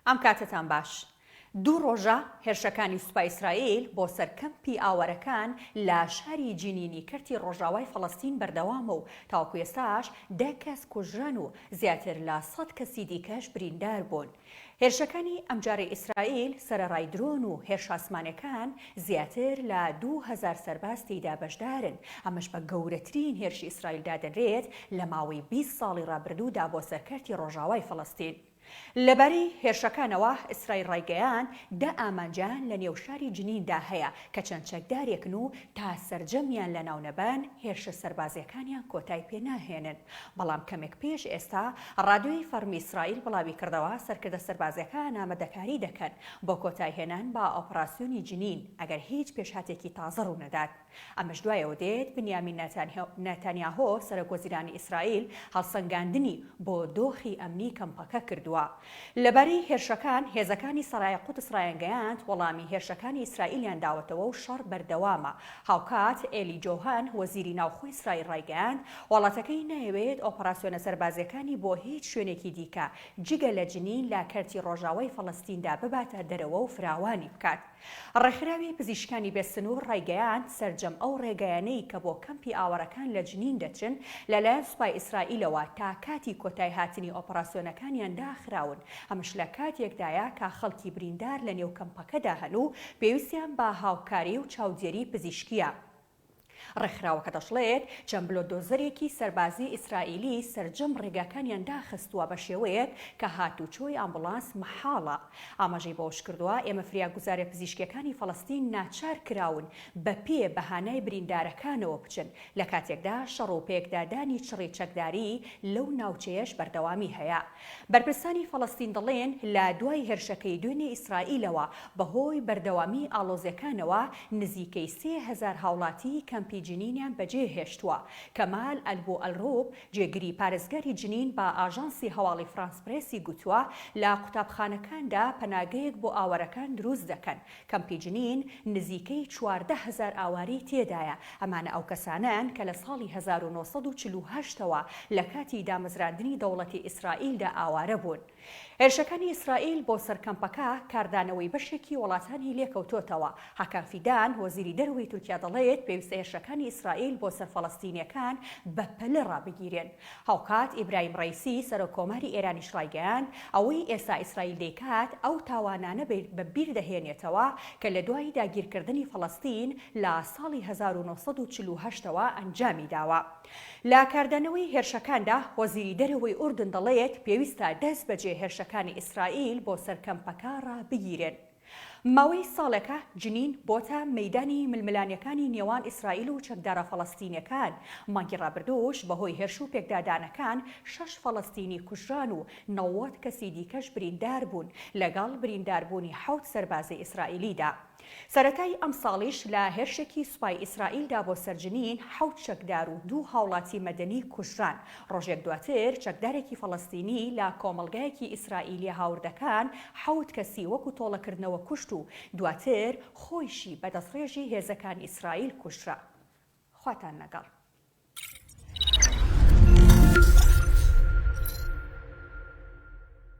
ئەم کاتتان باش. دوو ڕۆژە هێرشەکانی سوپای ئیسرائیل بۆ سەر کەمپی ئاوەرەکان لە شاری جنینی کەرتی ڕۆژاوای فەڵەستین بەردەوامە و تاوەکو ئێستاش 10 کەس کوژران و زیاتر لە 100 کەسی دیکەش بریندار بوون. هێرشەکانی ئەمجارەی ئیسرائیل سەرەڕای درۆن و هێرش ئاسمانیەکان زیاتر لە 2000 سەرباز تێیدا بەشدارن. ئەمەش بە گەورەترین هێرشی ئیسرائیلدا دەدرێت لە ماوەی 20 ساڵی ڕابردوودا بۆ سەر کەرتی ڕۆژاوای فەڵەستین. لەبەری هێرشەکانەوە ئیسرائیل ڕایگەیان 10 ئامانجان لە نێو شاری جنیندا هەیە کە چەند چەکدارێکن و تا سەرجەمیان لە ناو نەبەن هێرشە سەربازیەکانیان کۆتای پێ ناهێنن. بەڵام کەمێک پێش ئێستا ڕادیۆی فەرمی ئیسرائیل بڵاوی کردەوە سەرکردە سەربازیەکان ئامادەکاری دەکەن بۆ کۆتایهێنان بە ئۆپراسیۆنی جنین ئەگەر هیچ پێشهاتێکی تازە ڕوو نەدات. ئەمەش دوایەوە دێت بنیامین نەتانیاهۆ سەرۆکوەزیرانی ئیسرائیل هەڵسەنگاندنی بۆ دۆخی ئەمنی کەمپەکە کردووە. لەبەری هێرشەکان هێزەکانی سەرای قودس ڕایانگەیاند وەڵامی هێرشەکانی ئیسرائیلیان داوەتەوە و شەڕ بەردەوامە. هاوکات ئێلی جۆهان وەزیری ناوخۆی ئیسرائیل ڕایگەیاند وڵاتەکەی نایەوێت ئۆپراسیۆنە سەربازیەکانی بۆ هیچ شوێنێکی دیکە جگە لە جنین لا کەرتی ڕۆژاوای فەڵەستیندا بباتە دەرەوە و فراوانی بکات. ڕێکخراوی پزیشکانی بێسنوور ڕایگەیاند سەرجەم ئەو ڕێگەیانەی کە بۆ کەمپی ئاوەرەکان لە جنین دەچن لەلایەن سوپای ئیسرائیلەوە تا کاتی کۆتای هاتنی ئۆپراسیۆنەکانیان داخراون. ئەمەش لە کاتێکدایە کە خەڵکی بریندار لە نێو کەمپەکەدا هەن و پێویستیان بە هاوکاری و چاودێری پزیشکیە. ڕێکخراوەکە دەشڵێت چەند بلۆدۆزەرێکی سەربازی ئیسرائیلی سەرجەم ڕێگاکانیان داخستووە بە شێوەیەک کە هاتوچۆی ئامبولانس مەحاڵە. ئاماژەی بەوەش کردووە ئێمە فریاگوزارە پزیشکیەکانی فەڵەستین ناچار کراون بە پێ بەهانای بریندارەکانەوە بچن لە کاتێکدا شەڕ و پێکدادانی چڕی چەکداری لەو ناوچەیەش بەردەوامی هەیە. بەرپرسانی فەڵەستین دەڵێن لە دوای هێرشەکەی دوێنێ ئیسرائیلەوە بەهۆی بەردەوامی ئاڵۆزیەکانەوە نزیکەی 3000 هاوڵاتی کەمپی جنینیان بەجێ هێشتووە. کەمال ئەلبۆ ئەلڕۆب جێگری پارێزگاری جنین بە ئاژانسی هەواڵی فرانس پرێسی گوتووە لە قوتابخانەکاندا پەناگەیەک بۆ ئاوەرەکان دروست دەکەن. کەمپی جنین نزیکەی 14000 ئاواری تێدایە. ئەمانە ئەو کەسانن کە لە ساڵی 1948ەوە لە کاتی دامەزراندنی دەوڵەتی ئیسرائیلدا ئاوارە بوون. هێرشەکانی ئیسرائیل بۆ سەر کەمپەکە کاردانەوەی بەشێکی وڵاتانی لێکەوتۆتەوە. حەکان فیدان وەزیری دەرەوەی تورکیا دەڵێت پێویستە هێرشەکانی ئیسرائیل بۆ سەر فەڵەستینیەکان بە پەلە ڕابگیرێن. هاوکات ئیبراهیم ڕەیسی سەرۆکۆماری ئێرانیش ڕایگەیاند ئەوەی ئێستا ئیسرائیل دەیکات ئەو تاوانانە بەبیر دەهێنێتەوە کە لە دوای داگیرکردنی فەڵەستین لە ساڵی 1948ەوە ئەنجامی داوە. لە کاردانەوەی هێرشەکاندا وەزیری دەرەوەی ئوردن دەڵێت پێویستە دەست بەجێ هێرشەکانی ئیسرائیل بۆ سەر کەمپەکە ڕابگیرێن. ماوەی ساڵێکە جنین بۆتە مەیدانی ململانیەکانی نێوان ئیسرائیل و چەکدارە فەڵەستینیەکان. مانگی ڕابردووش بەهۆی هێرش و پێکدادانەکان 6 فەڵەستینی کوژران و 90 کەسی دیکەش بریندار بوون لەگەڵ برینداربوونی 7 سەربازی ئیسرائیلیدا. سەرەتای ئەم ساڵیش لە هێرشێکی سوپای ئیسرائیلدا بۆ سەرجنین 7 چەکدار و 2 هاوڵاتی مەدەنی کوژران. ڕۆژێک دواتر چەکدارێکی فەڵەستینی لە کۆمەڵگایەکی ئیسرائیلی هاوردەکان 7 کەسی وەکو تۆڵەکردنەوە کوشت و دواتر خۆیشی بەدەستڕێژی هێزەکان ئیسرائیل کوژرا. خواتان لەگەڵ.